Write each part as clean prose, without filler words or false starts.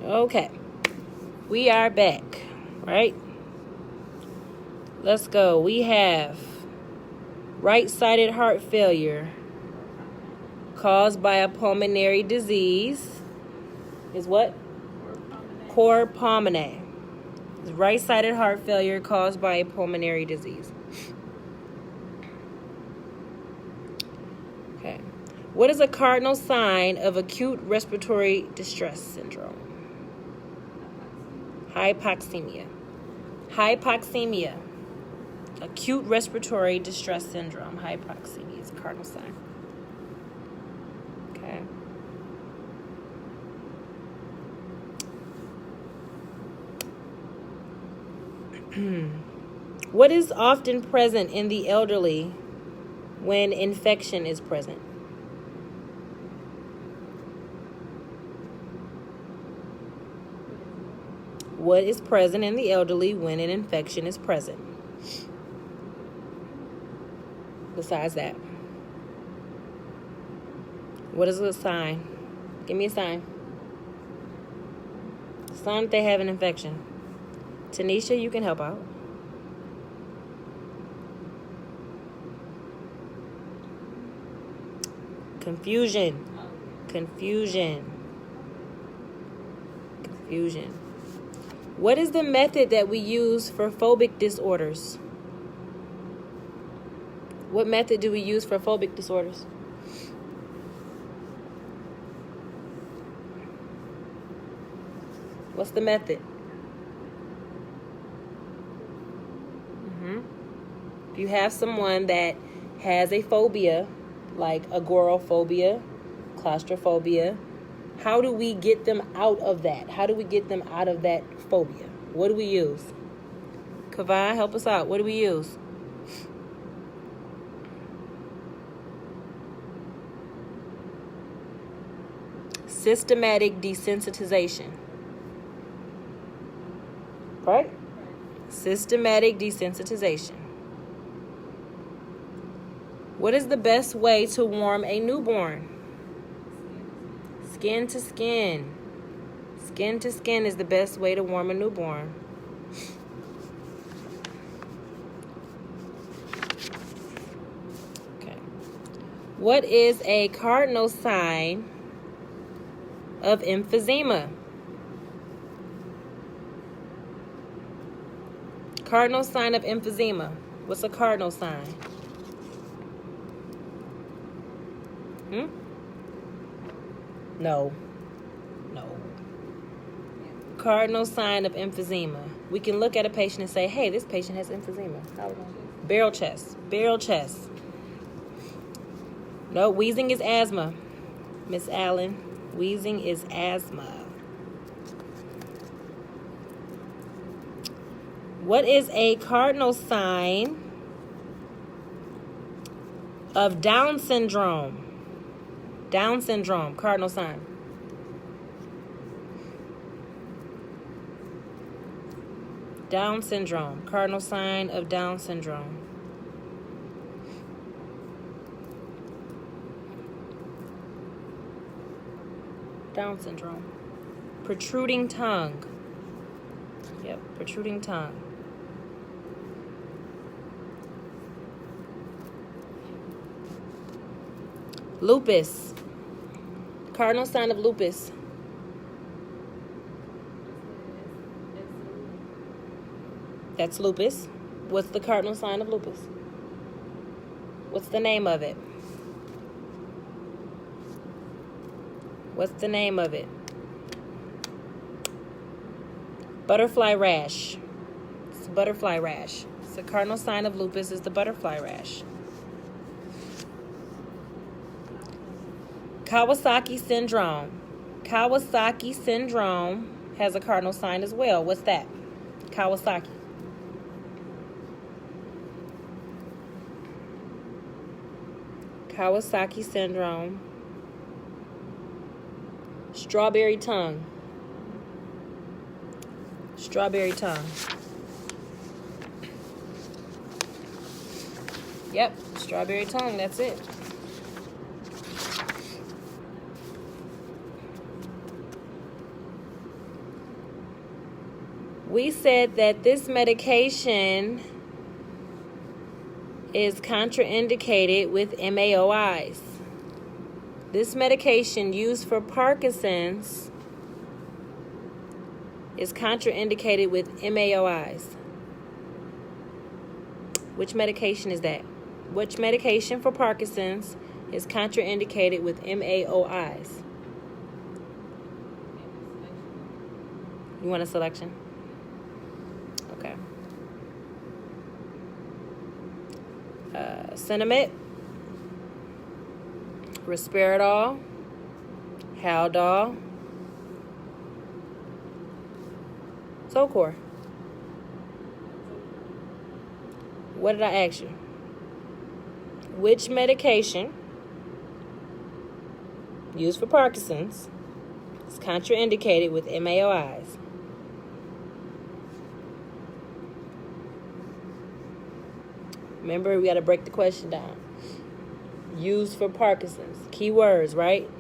Okay. We are back, right? Let's go. We have right-sided heart failure caused by a pulmonary disease. Is what? Cor pulmonae. Right-sided heart failure caused by a pulmonary disease. Okay. What is a cardinal sign of acute respiratory distress syndrome? Hypoxemia. Hypoxemia. Acute respiratory distress syndrome. Hypoxemia is a cardinal sign. Okay. What is often present in the elderly when infection is present? What is present in the elderly when an infection is present? Besides that, what is a sign? Give me a sign. Sign that they have an infection. Tanisha, you can help out. Confusion. What is the method that we use for phobic disorders? What method do we use for phobic disorders? What's the method? If you have someone that has a phobia, like agoraphobia, claustrophobia, how do we get them out of that? How do we get them out of that phobia? What do we use? Kavai, help us out. What do we use? Systematic desensitization. Right? Systematic desensitization. What is the best way to warm a newborn? Skin to skin. Skin to skin is the best way to warm a newborn. Okay. What is a cardinal sign of emphysema? Cardinal sign of emphysema. What's a cardinal sign? No. Cardinal sign of emphysema. We can look at a patient and say, hey, this patient has emphysema. Barrel chest. No, wheezing is asthma. Miss Allen, wheezing is asthma. What is a cardinal sign of Down syndrome? Down syndrome, cardinal sign. Down syndrome, cardinal sign of Down syndrome. Down syndrome. Protruding tongue. Yep, protruding tongue. Lupus. Cardinal sign of lupus. That's lupus. What's the cardinal sign of lupus? What's the name of it? What's the name of it? Butterfly rash. It's a butterfly rash. So the cardinal sign of lupus is the butterfly rash. Kawasaki syndrome. Kawasaki syndrome has a cardinal sign as well. What's that? Kawasaki. Kawasaki syndrome. Strawberry tongue. Strawberry tongue. Yep, strawberry tongue, that's it. We said that this medication is contraindicated with MAOIs. This medication used for Parkinson's is contraindicated with MAOIs. Which medication is that? Which medication for Parkinson's is contraindicated with MAOIs? You want a selection? Okay. Cinnamate, Respiratory, Haldol, Zocor. What did I ask you? Which medication used for Parkinson's is contraindicated with MAOIs? Remember, we got to break the question down. Used for Parkinson's. Keywords, right?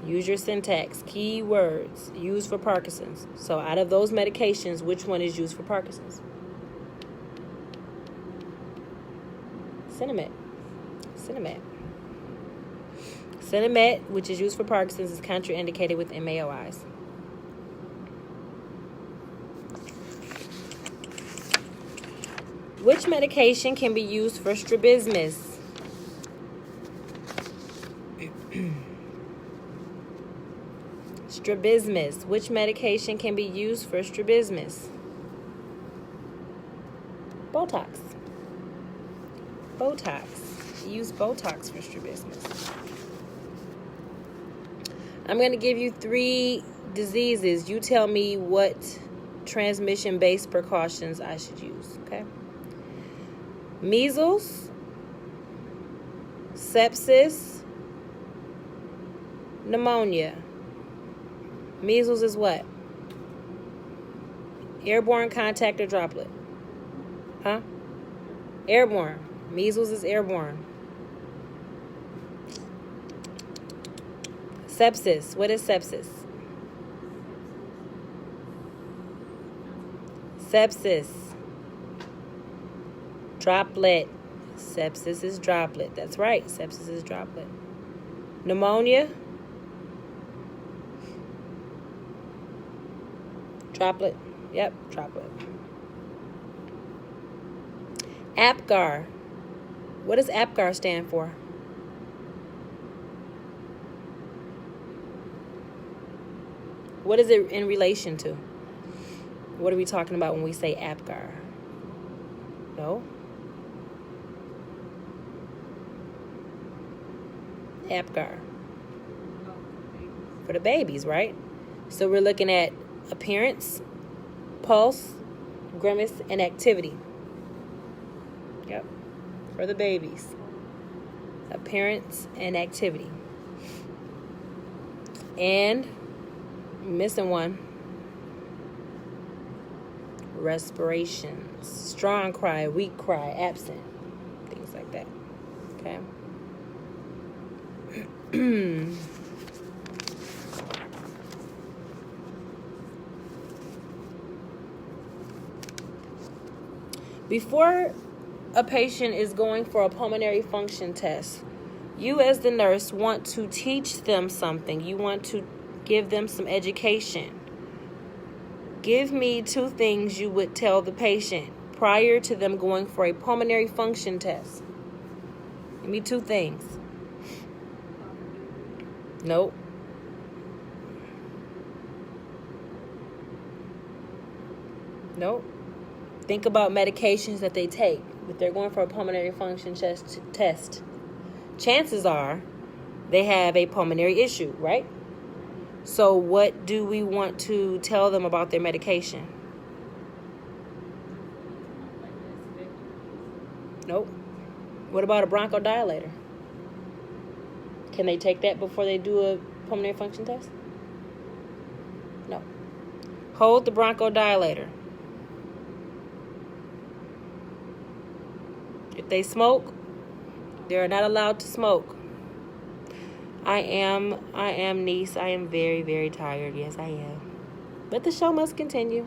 Use your syntax. Keywords. Used for Parkinson's. So out of those medications, which one is used for Parkinson's? Cinnamate. Cinnamate, which is used for Parkinson's, is contraindicated with MAOIs. Which medication can be used for strabismus? Strabismus. Which medication can be used for strabismus? Botox. Use Botox for strabismus. I'm going to give you 3 diseases. You tell me what transmission-based precautions I should use, okay? Measles, sepsis, pneumonia. Measles is what? Airborne, contact, or droplet? Huh? Airborne. Measles is airborne. Sepsis. What is sepsis? Sepsis. Droplet. Sepsis is droplet. That's right. Sepsis is droplet. Pneumonia. Droplet. Yep, droplet. APGAR. What does APGAR stand for? What is it in relation to? What are we talking about when we say APGAR? No? APGAR. For the babies, right? So we're looking at appearance, pulse, grimace, and activity. Yep. For the babies. Appearance and activity. And missing one. Respirations. Strong cry, weak cry, absent. Things like that. Okay. Before a patient is going for a pulmonary function test, you as the nurse want to teach them something. You want to give them some education. Give me 2 things you would tell the patient prior to them going for a pulmonary function test. Give me 2 things. Nope. Nope. Think about medications that they take if they're going for a pulmonary function test. Chances are they have a pulmonary issue, right? So what do we want to tell them about their medication? Nope. What about a bronchodilator? Can they take that before they do a pulmonary function test? No. Hold the bronchodilator. If they smoke, they are not allowed to smoke. I am niece. I am very, very tired. Yes, I am. But the show must continue.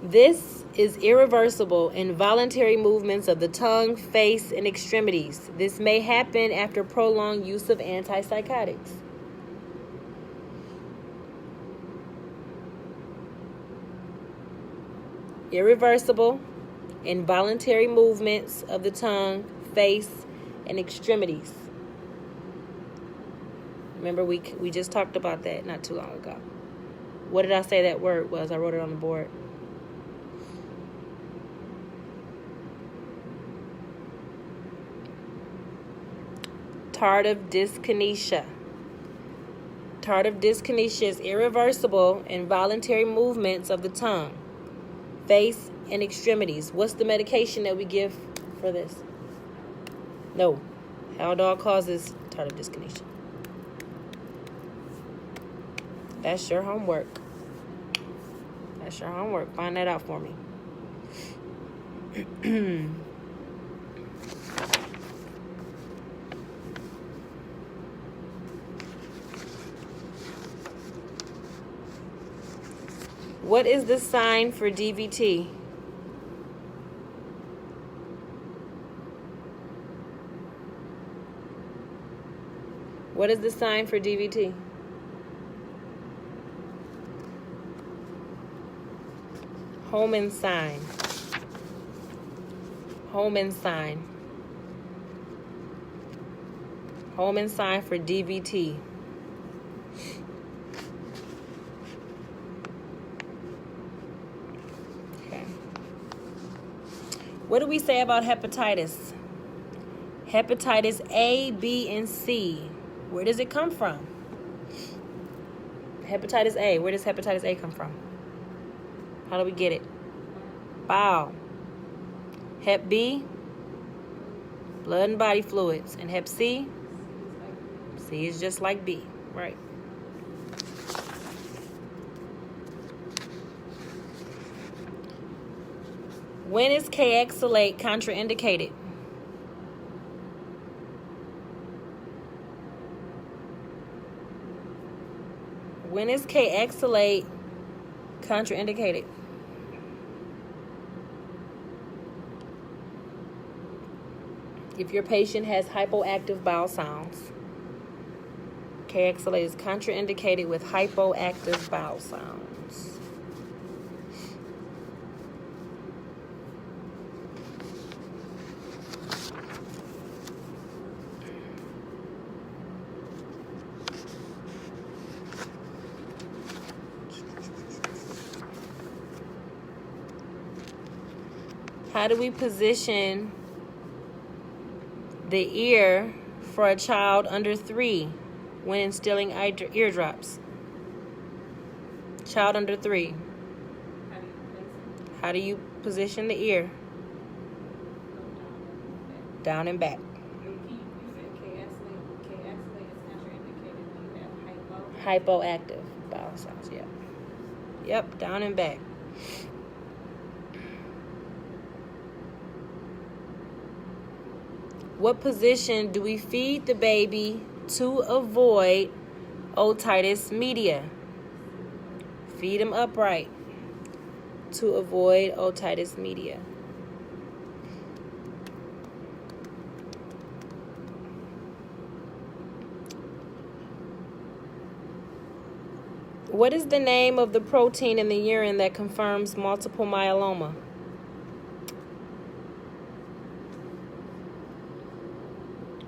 This is irreversible involuntary movements of the tongue, face, and extremities. This may happen after prolonged use of antipsychotics. Irreversible involuntary movements of the tongue, face, and extremities. Remember, we just talked about that not too long ago. What did I say that word was? I wrote it on the board. Tardive dyskinesia. Tardive dyskinesia is irreversible involuntary movements of the tongue, face, and extremities. What's the medication that we give for this? No. Haldol causes tardive dyskinesia. That's your homework. That's your homework. Find that out for me. What is the sign for DVT? What is the sign for DVT? Homan sign. Homan sign. Homan sign for DVT. Okay. What do we say about hepatitis? Hepatitis A, B, and C. Where does it come from? Hepatitis A. Where does hepatitis A come from? How do we get it? Bowel. Hep B, blood and body fluids. And Hep C, C is just like B, right? When is K-exalate contraindicated? When is K-exalate contraindicated? If your patient has hypoactive bowel sounds. K-exalate is contraindicated with hypoactive bowel sounds. How do we position the ear for a child under 3 when instilling eardrops? Child under 3. How do you position the ear? Down and back. Hypoactive bowel sounds, yeah. Yep, down and back. What position do we feed the baby to avoid otitis media? Feed him upright to avoid otitis media. What is the name of the protein in the urine that confirms multiple myeloma?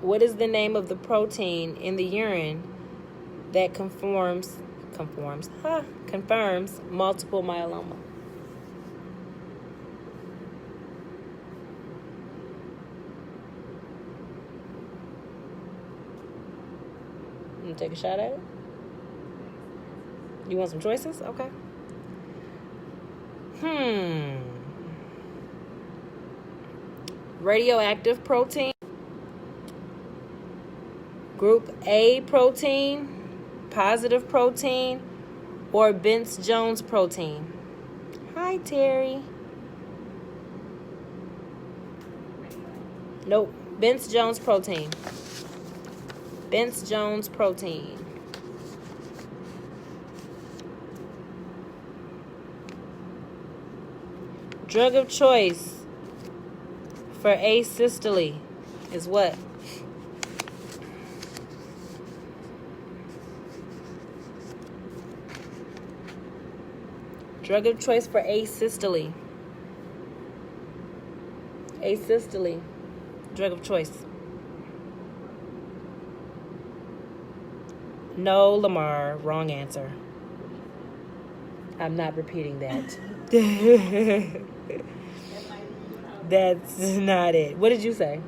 What is the name of the protein in the urine that confirms multiple myeloma? You want to take a shot at it? You want some choices? Okay. Radioactive protein. Group A protein, positive protein, or Bence-Jones protein. Hi, Terry. Nope. Bence-Jones protein. Bence-Jones protein. Drug of choice for asystole is what? Drug of choice for asystole. Asystole. Drug of choice. No, Lamar. Wrong answer. I'm not repeating that. That's not it. What did you say?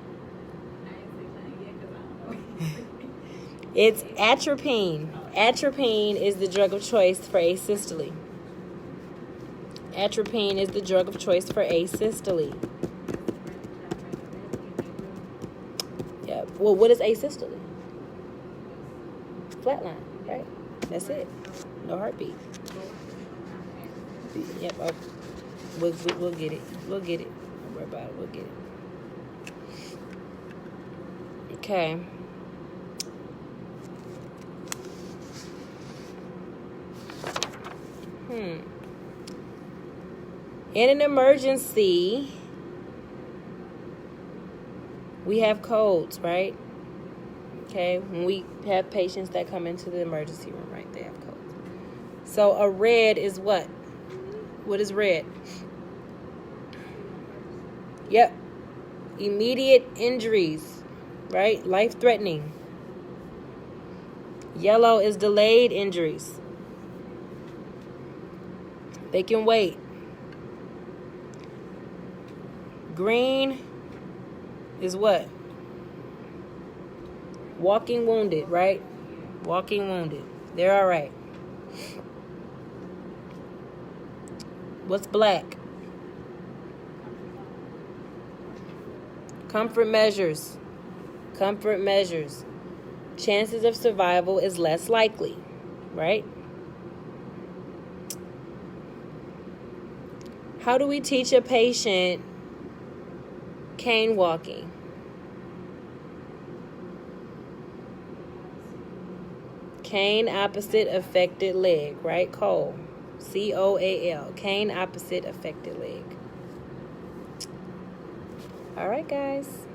It's atropine. Atropine is the drug of choice for asystole. Atropine is the drug of choice for asystole. Yeah. Well, what is asystole? Flatline, right? That's it. No heartbeat. Yep. Oh, we'll get it. We'll get it. Don't worry about it. We'll get it. Okay. In an emergency, we have codes, right? Okay, when we have patients that come into the emergency room, right, they have codes. So a red is what? What is red? Yep. Immediate injuries, right? Life-threatening. Yellow is delayed injuries. They can wait. Green is what? Walking wounded, right? Walking wounded. They're all right. What's black? Comfort measures. Comfort measures. Chances of survival is less likely, right? How do we teach a patient cane walking? Cane opposite affected leg, right? Coal. C-O-A-L. Cane opposite affected leg. All right, guys.